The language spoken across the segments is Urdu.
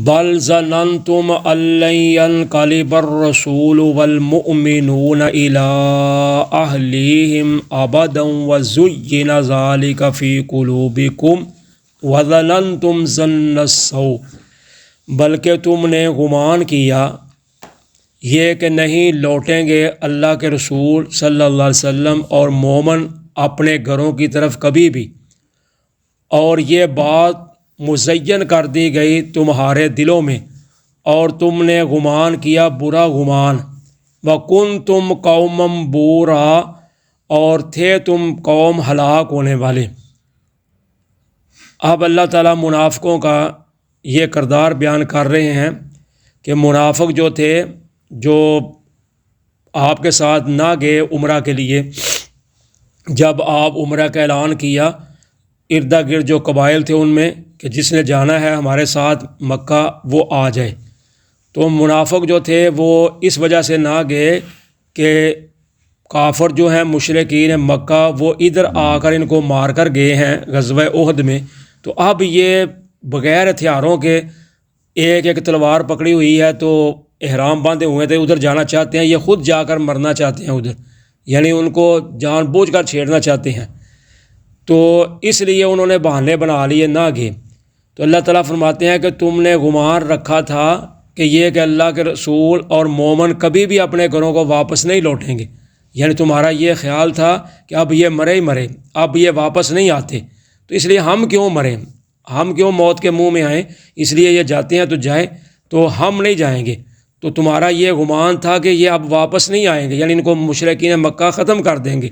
بل ظننتم ان لن ينقلب الرسول والمؤمنون الى اهليهم ابدا وزين ذلك في قلوبكم وظننتم ظن السوء، بلکہ تم نے گمان کیا یہ کہ نہیں لوٹیں گے اللہ کے رسول صلی اللہ علیہ وسلم اور مومن اپنے گھروں کی طرف کبھی بھی، اور یہ بات مزین کر دی گئی تمہارے دلوں میں، اور تم نے گمان کیا برا گمان۔ وَكُنْتُمْ قَوْمًا بُورًا، اور تھے تم قوم ہلاک ہونے والے۔ اب اللہ تعالیٰ منافقوں کا یہ کردار بیان کر رہے ہیں کہ منافق جو تھے، جو آپ کے ساتھ نہ گئے عمرہ کے لیے، جب آپ عمرہ کا اعلان کیا، ارد گرد جو قبائل تھے ان میں کہ جس نے جانا ہے ہمارے ساتھ مکہ وہ آ جائے، تو منافق جو تھے وہ اس وجہ سے نہ گئے کہ کافر جو ہیں مشرکین مکہ وہ ادھر آ کر ان کو مار کر گئے ہیں غزوہ احد میں، تو اب یہ بغیر ہتھیاروں کے ایک ایک تلوار پکڑی ہوئی ہے، تو احرام باندھے ہوئے تھے، ادھر جانا چاہتے ہیں، یہ خود جا کر مرنا چاہتے ہیں ادھر، یعنی ان کو جان بوجھ کر چھیڑنا چاہتے ہیں، تو اس لیے انہوں نے بہانے بنا لیے نہ گئے۔ تو اللہ تعالیٰ فرماتے ہیں کہ تم نے گمان رکھا تھا کہ یہ کہ اللہ کے رسول اور مومن کبھی بھی اپنے گھروں کو واپس نہیں لوٹیں گے، یعنی تمہارا یہ خیال تھا کہ اب یہ مرے ہی مرے، اب یہ واپس نہیں آتے، تو اس لیے ہم کیوں مریں، ہم کیوں موت کے منہ میں آئیں، اس لیے یہ جاتے ہیں تو جائیں، تو ہم نہیں جائیں گے۔ تو تمہارا یہ گمان تھا کہ یہ اب واپس نہیں آئیں گے، یعنی ان کو مشرکین مکہ ختم کر دیں گے،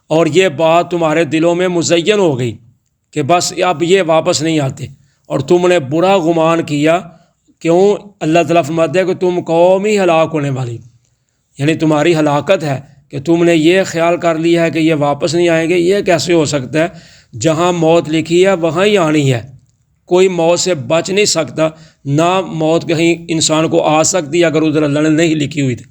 اور یہ بات تمہارے دلوں میں مزین ہو گئی کہ بس اب یہ واپس نہیں آتے، اور تم نے برا گمان کیا۔ کیوں؟ اللہ تعالیٰ فرماتے ہیں کہ تم قوم ہی ہلاک ہونے والی، یعنی تمہاری ہلاکت ہے کہ تم نے یہ خیال کر لیا ہے کہ یہ واپس نہیں آئیں گے۔ یہ کیسے ہو سکتا ہے؟ جہاں موت لکھی ہے وہاں ہی آنی ہے، کوئی موت سے بچ نہیں سکتا، نہ موت کہیں انسان کو آ سکتی اگر ادھر اللہ نے نہیں لکھی ہوئی تھی۔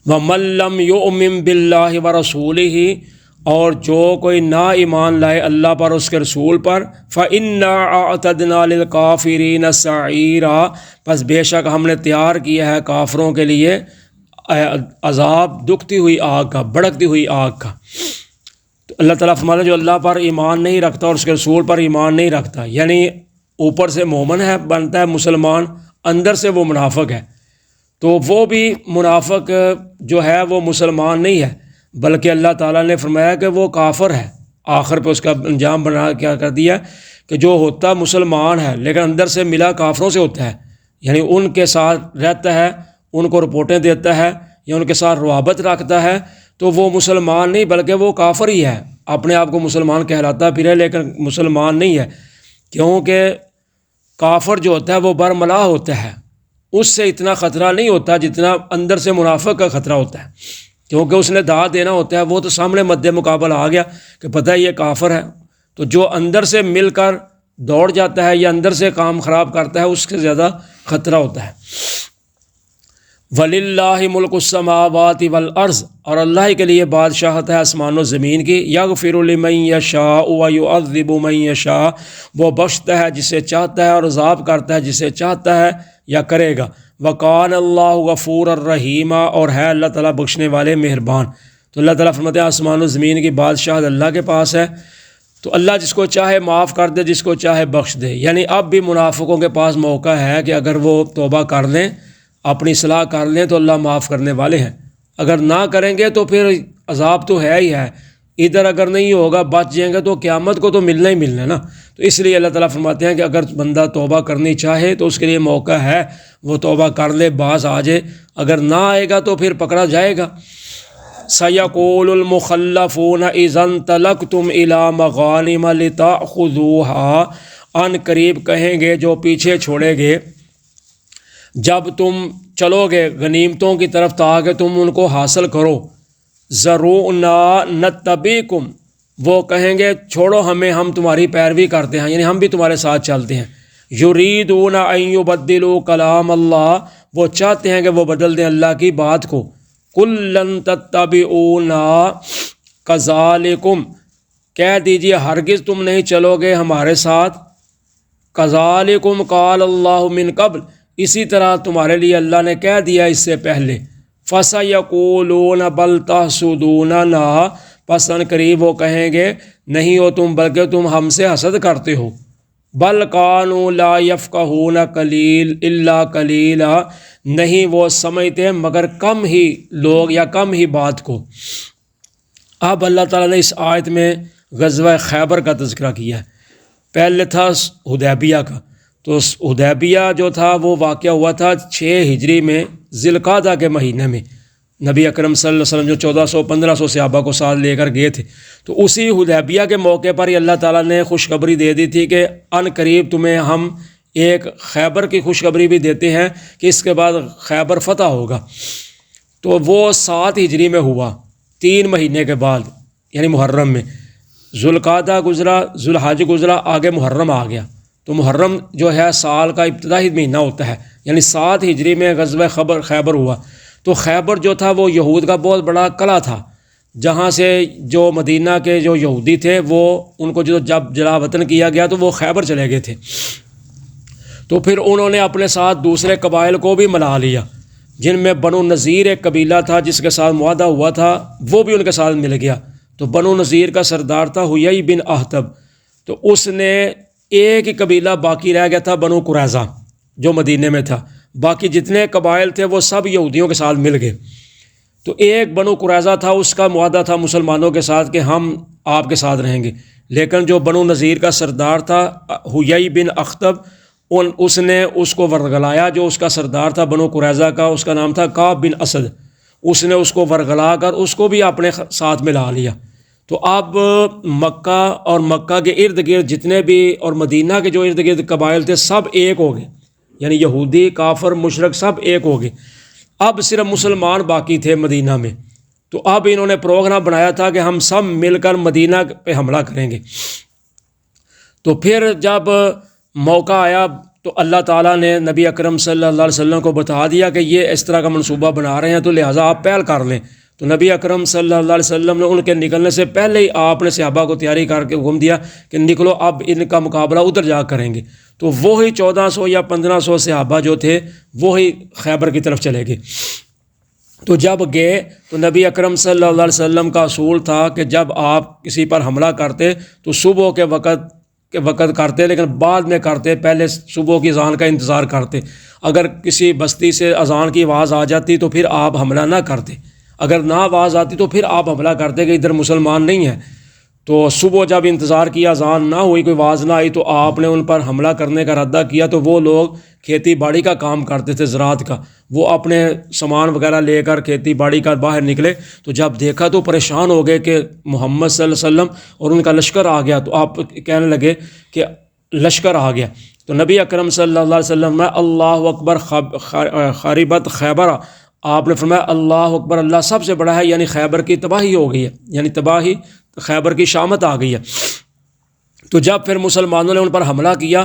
وَمَن لَّمْ يُؤْمِن بِاللَّهِ وَرَسُولِهِ، اور جو کوئی نہ ایمان لائے اللہ پر اس کے رسول پر، فَإِنَّا أَعْتَدْنَا لِلْكَافِرِينَ سَعِيرًا، پس بے شک ہم نے تیار کیا ہے کافروں کے لیے عذاب، دکھتی ہوئی آگ کا، بھڑکتی ہوئی آگ کا۔ تو اللہ تعالیٰ فرماتا ہے جو اللہ پر ایمان نہیں رکھتا اور اس کے رسول پر ایمان نہیں رکھتا، یعنی اوپر سے مومن ہے، بنتا ہے مسلمان، اندر سے وہ منافق ہے، تو وہ بھی منافق جو ہے وہ مسلمان نہیں ہے، بلکہ اللہ تعالیٰ نے فرمایا کہ وہ کافر ہے۔ آخر پہ اس کا انجام بنا کیا کر دیا کہ جو ہوتا مسلمان ہے لیکن اندر سے ملا کافروں سے ہوتا ہے، یعنی ان کے ساتھ رہتا ہے، ان کو رپورٹیں دیتا ہے یا ان کے ساتھ روابط رکھتا ہے، تو وہ مسلمان نہیں بلکہ وہ کافر ہی ہے، اپنے آپ کو مسلمان کہلاتا پھرے لیکن مسلمان نہیں ہے، کیونکہ کافر جو ہوتا ہے وہ برملا ہوتا ہے، اس سے اتنا خطرہ نہیں ہوتا جتنا اندر سے منافق کا خطرہ ہوتا ہے، کیونکہ اس نے دعا دینا ہوتا ہے، وہ تو سامنے مد مقابل آ گیا کہ پتہ ہے یہ کافر ہے، تو جو اندر سے مل کر دوڑ جاتا ہے یا اندر سے کام خراب کرتا ہے اس سے زیادہ خطرہ ہوتا ہے۔ وَلِلَّهِ مُلْكُ السَّمَاوَاتِ وَالْأَرْضِ، اور اللہ کے لیے بادشاہت ہے آسمان و زمین کی۔ يَغْفِرُ لِمَن يَشَاءُ وَيُعَذِّبُ مَن يَشَاءُ، وہ بخشتا ہے جسے چاہتا ہے اور عذاب کرتا ہے جسے چاہتا ہے یا کرے گا۔ وَقَانَ اللَّهُ غَفُورًا رَحِيمًا، اور ہے اللہ تعالیٰ بخشنے والے مہربان۔ تو اللہ تعالیٰ فرماتے ہیں آسمان و زمین کی بادشاہت اللہ کے پاس ہے، تو اللہ جس کو چاہے معاف کر دے، جس کو چاہے بخش دے، یعنی اب بھی منافقوں کے پاس موقع ہے کہ اگر وہ توبہ کر لیں، اپنی اصلاح کر لیں تو اللہ معاف کرنے والے ہیں، اگر نہ کریں گے تو پھر عذاب تو ہے ہی ہے، ادھر اگر نہیں ہوگا بچ جائیں گے تو قیامت کو تو ملنا ہی ملنا ہے نا۔ تو اس لیے اللہ تعالیٰ فرماتے ہیں کہ اگر بندہ توبہ کرنی چاہے تو اس کے لیے موقع ہے، وہ توبہ کر لے، باز آ جائے، اگر نہ آئے گا تو پھر پکڑا جائے گا۔ سَيَقُولُ الْمُخَلَّفُونَ إِذَا انطَلَقْتُمْ إِلَىٰ مَغَانِمَ لِتَأْخُذُوهَا، ان قریب کہیں گے جو پیچھے چھوڑے گے، جب تم چلو گے غنیمتوں کی طرف تاکہ تم ان کو حاصل کرو، ذَرُوْنَا نَتَّبِعْكُمْ، وہ کہیں گے چھوڑو ہمیں، ہم تمہاری پیروی کرتے ہیں، یعنی ہم بھی تمہارے ساتھ چلتے ہیں۔ یریدون ان یبدلوا کلام اللہ، وہ چاہتے ہیں کہ وہ بدل دیں اللہ کی بات کو۔ قل لن تتبعونا کذالکم، کہہ دیجئے ہرگز تم نہیں چلو گے ہمارے ساتھ کذالکم قال اللہ من قبل، اسی طرح تمہارے لیے اللہ نے کہہ دیا اس سے پہلے، فَسَيَقُولُونَ بَلْ تَحْسُدُونَنَا، پس ان قریب وہ کہیں گے نہیں ہو تم بلکہ تم ہم سے حسد کرتے ہو، بل کانوا لا یفقہون قلیل الا قلیلا، نہیں وہ سمجھتے مگر کم ہی لوگ یا کم ہی بات کو۔ اب اللہ تعالیٰ نے اس آیت میں غزوہ خیبر کا تذکرہ کیا ہے۔ پہلے تھا حدیبیہ کا، تو حدیبیہ جو تھا وہ واقعہ ہوا تھا 6 ہجری میں ذی القعدہ کے مہینے میں، نبی اکرم صلی اللہ علیہ وسلم جو 1400-1500 صحابہ کو ساتھ لے کر گئے تھے، تو اسی حدیبیہ کے موقع پر ہی اللہ تعالیٰ نے خوشخبری دے دی تھی کہ ان قریب تمہیں ہم ایک خیبر کی خوشخبری بھی دیتے ہیں کہ اس کے بعد خیبر فتح ہوگا۔ تو وہ 7 ہجری میں ہوا، 3 مہینے کے بعد، یعنی محرم میں۔ ذوالقعدہ گزرا، ذوالحج گزرا، آگے محرم آ گیا۔ تو محرم جو ہے سال کا ابتدائی مہینہ ہوتا ہے، یعنی 7 ہجری میں غزوہ خیبر ہوا۔ تو خیبر جو تھا وہ یہود کا بہت بڑا قلعہ تھا، جہاں سے جو مدینہ کے جو یہودی تھے وہ ان کو جب جلا وطن کیا گیا تو وہ خیبر چلے گئے تھے۔ تو پھر انہوں نے اپنے ساتھ دوسرے قبائل کو بھی ملا لیا، جن میں بنو نذیر ایک قبیلہ تھا جس کے ساتھ معاہدہ ہوا تھا، وہ بھی ان کے ساتھ مل گیا۔ تو بنو نذیر کا سردار تھا حیی بن اخطب، تو اس نے ایک ہی قبیلہ باقی رہ گیا تھا بنو قریظہ جو مدینے میں تھا، باقی جتنے قبائل تھے وہ سب یہودیوں کے ساتھ مل گئے۔ تو ایک بنو قریظہ تھا، اس کا معاہدہ تھا مسلمانوں کے ساتھ کہ ہم آپ کے ساتھ رہیں گے، لیکن جو بنو نذیر کا سردار تھا حیی بن اخطب، اس نے اس کو ورگلایا۔ جو اس کا سردار تھا بنو قریظہ کا، اس کا نام تھا کعب بن اسد، اس نے اس کو ورگلا کر اس کو بھی اپنے ساتھ ملا لیا۔ تو اب مکہ اور مکہ کے ارد گرد جتنے بھی اور مدینہ کے جو ارد گرد قبائل تھے سب ایک ہو گئے، یعنی یہودی، کافر، مشرک سب ایک ہو گئے۔ اب صرف مسلمان باقی تھے مدینہ میں۔ تو اب انہوں نے پروگرام بنایا تھا کہ ہم سب مل کر مدینہ پہ حملہ کریں گے۔ تو پھر جب موقع آیا تو اللہ تعالیٰ نے نبی اکرم صلی اللہ علیہ وسلم کو بتا دیا کہ یہ اس طرح کا منصوبہ بنا رہے ہیں، تو لہٰذا آپ پہل کر لیں۔ تو نبی اکرم صلی اللہ علیہ وسلم نے ان کے نکلنے سے پہلے ہی آپ نے صحابہ کو تیاری کر کے حکم دیا کہ نکلو، اب ان کا مقابلہ ادھر جا کریں گے۔ تو وہی 1400 یا 1500 صحابہ جو تھے وہی خیبر کی طرف چلے گئے۔ تو جب گئے تو نبی اکرم صلی اللہ علیہ وسلم کا اصول تھا کہ جب آپ کسی پر حملہ کرتے تو صبح کے وقت کرتے، لیکن بعد میں کرتے، پہلے صبح کی اذان کا انتظار کرتے۔ اگر کسی بستی سے اذان کی آواز آ جاتی تو پھر آپ حملہ نہ کرتے، اگر نہ آواز آتی تو پھر آپ حملہ کرتے کہ ادھر مسلمان نہیں ہیں۔ تو صبح جب انتظار کیا، اذان نہ ہوئی، کوئی آواز نہ آئی، تو آپ نے ان پر حملہ کرنے کا ارادہ کیا۔ تو وہ لوگ کھیتی باڑی کا کام کرتے تھے، زراعت کا، وہ اپنے سامان وغیرہ لے کر کھیتی باڑی کا باہر نکلے۔ تو جب دیکھا تو پریشان ہو گئے کہ محمد صلی اللہ علیہ وسلم اور ان کا لشکر آ گیا۔ تو آپ کہنے لگے کہ لشکر آ گیا۔ تو نبی اکرم صلی اللہ علیہ وسلم میں اللہ اکبر خریبت خیبر، آپ نے فرمایا اللہ اکبر، اللہ سب سے بڑا ہے، یعنی خیبر کی تباہی ہو گئی ہے، یعنی تباہی، خیبر کی شامت آ گئی ہے۔ تو جب پھر مسلمانوں نے ان پر حملہ کیا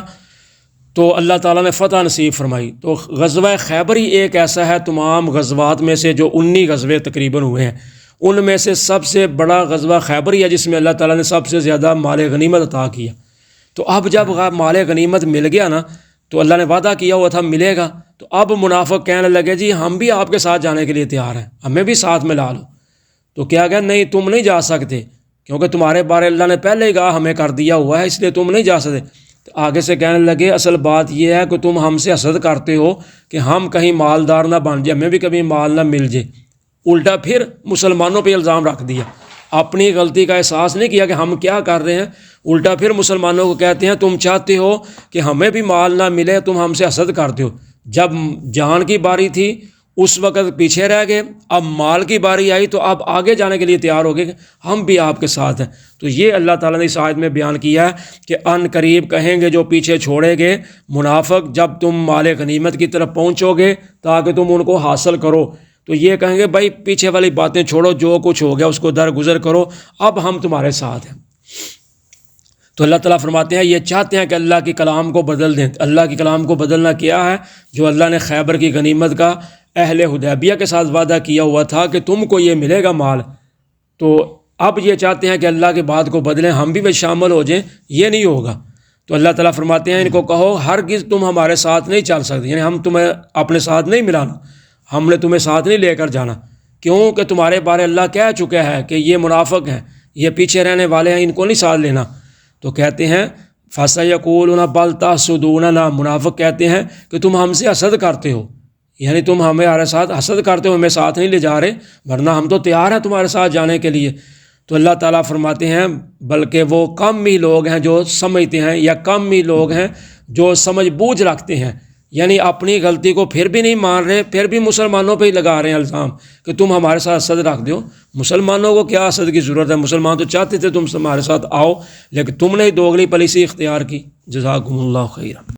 تو اللہ تعالیٰ نے فتح نصیب فرمائی۔ تو غزوہ خیبر ہی ایک ایسا ہے تمام غزوات میں سے، جو 19 غزوے تقریباً ہوئے ہیں، ان میں سے سب سے بڑا غزوہ خیبر ہی ہے، جس میں اللہ تعالیٰ نے سب سے زیادہ مال غنیمت عطا کیا۔ تو اب جب مال غنیمت مل گیا نا، تو اللہ نے وعدہ کیا ہوا تھا ملے گا، تو اب منافق کہنے لگے جی ہم بھی آپ کے ساتھ جانے کے لیے تیار ہیں، ہمیں بھی ساتھ میں لا لو۔ تو کیا گیا، نہیں تم نہیں جا سکتے، کیونکہ تمہارے بارے اللہ نے پہلے ہی کہا ہمیں کر دیا ہوا ہے، اس لیے تم نہیں جا سکتے۔ تو آگے سے کہنے لگے اصل بات یہ ہے کہ تم ہم سے حسد کرتے ہو کہ ہم کہیں مالدار نہ بن جائے، ہمیں بھی کبھی مال نہ مل جائے۔ الٹا پھر مسلمانوں پہ الزام رکھ دیا، اپنی غلطی کا احساس نہیں کیا کہ ہم کیا کر رہے ہیں، الٹا پھر مسلمانوں کو کہتے ہیں تم چاہتے ہو کہ ہمیں بھی مال نہ ملے، تم ہم سے حسد کرتے ہو۔ جب جان کی باری تھی اس وقت پیچھے رہ گئے، اب مال کی باری آئی تو اب آگے جانے کے لیے تیار ہو گئے کہ ہم بھی آپ کے ساتھ ہیں۔ تو یہ اللہ تعالیٰ نے اس آیت میں بیان کیا ہے کہ ان قریب کہیں گے جو پیچھے چھوڑے گے منافق، جب تم مال غنیمت کی طرف پہنچو گے تاکہ تم ان کو حاصل کرو، تو یہ کہیں گے بھائی پیچھے والی باتیں چھوڑو، جو کچھ ہو گیا اس کو درگزر کرو، اب ہم تمہارے ساتھ ہیں۔ تو اللہ تعالیٰ فرماتے ہیں یہ چاہتے ہیں کہ اللہ کے کلام کو بدل دیں۔ اللہ کے کلام کو بدلنا کیا ہے؟ جو اللہ نے خیبر کی غنیمت کا اہل حدیبیہ کے ساتھ وعدہ کیا ہوا تھا کہ تم کو یہ ملے گا مال، تو اب یہ چاہتے ہیں کہ اللہ کی بات کو بدلیں، ہم بھی وہ شامل ہو جائیں۔ یہ نہیں ہوگا۔ تو اللہ تعالیٰ فرماتے ہیں ان کو کہو ہرگز تم ہمارے ساتھ نہیں چل سکتے، یعنی ہم تمہیں اپنے ساتھ نہیں ملانا، ہم نے تمہیں ساتھ نہیں لے کر جانا، کیونکہ تمہارے بارے اللہ کہہ چکا ہے کہ یہ منافق ہیں، یہ پیچھے رہنے والے ہیں، ان کو نہیں ساتھ لینا۔ تو کہتے ہیں فَسَيَقُولُونَ بَلْ تَحْسُدُونَنَا، منافق کہتے ہیں کہ تم ہم سے حسد کرتے ہو، یعنی تم ہمارے ساتھ حسد کرتے ہو، ہمیں ساتھ نہیں لے جا رہے، ورنہ ہم تو تیار ہیں تمہارے ساتھ جانے کے لیے۔ تو اللہ تعالیٰ فرماتے ہیں بلکہ وہ کم ہی لوگ ہیں جو سمجھتے ہیں، یا کم ہی لوگ ہیں جو سمجھ بوجھ رکھتے ہیں، یعنی اپنی غلطی کو پھر بھی نہیں مان رہے، پھر بھی مسلمانوں پہ ہی لگا رہے ہیں الزام کہ تم ہمارے ساتھ حسد رکھ دو۔ مسلمانوں کو کیا حسد کی ضرورت ہے؟ مسلمان تو چاہتے تھے تم ہمارے ساتھ آؤ، لیکن تم نے دوگلی پالیسی اختیار کی۔ جزاکم اللہ خیرا۔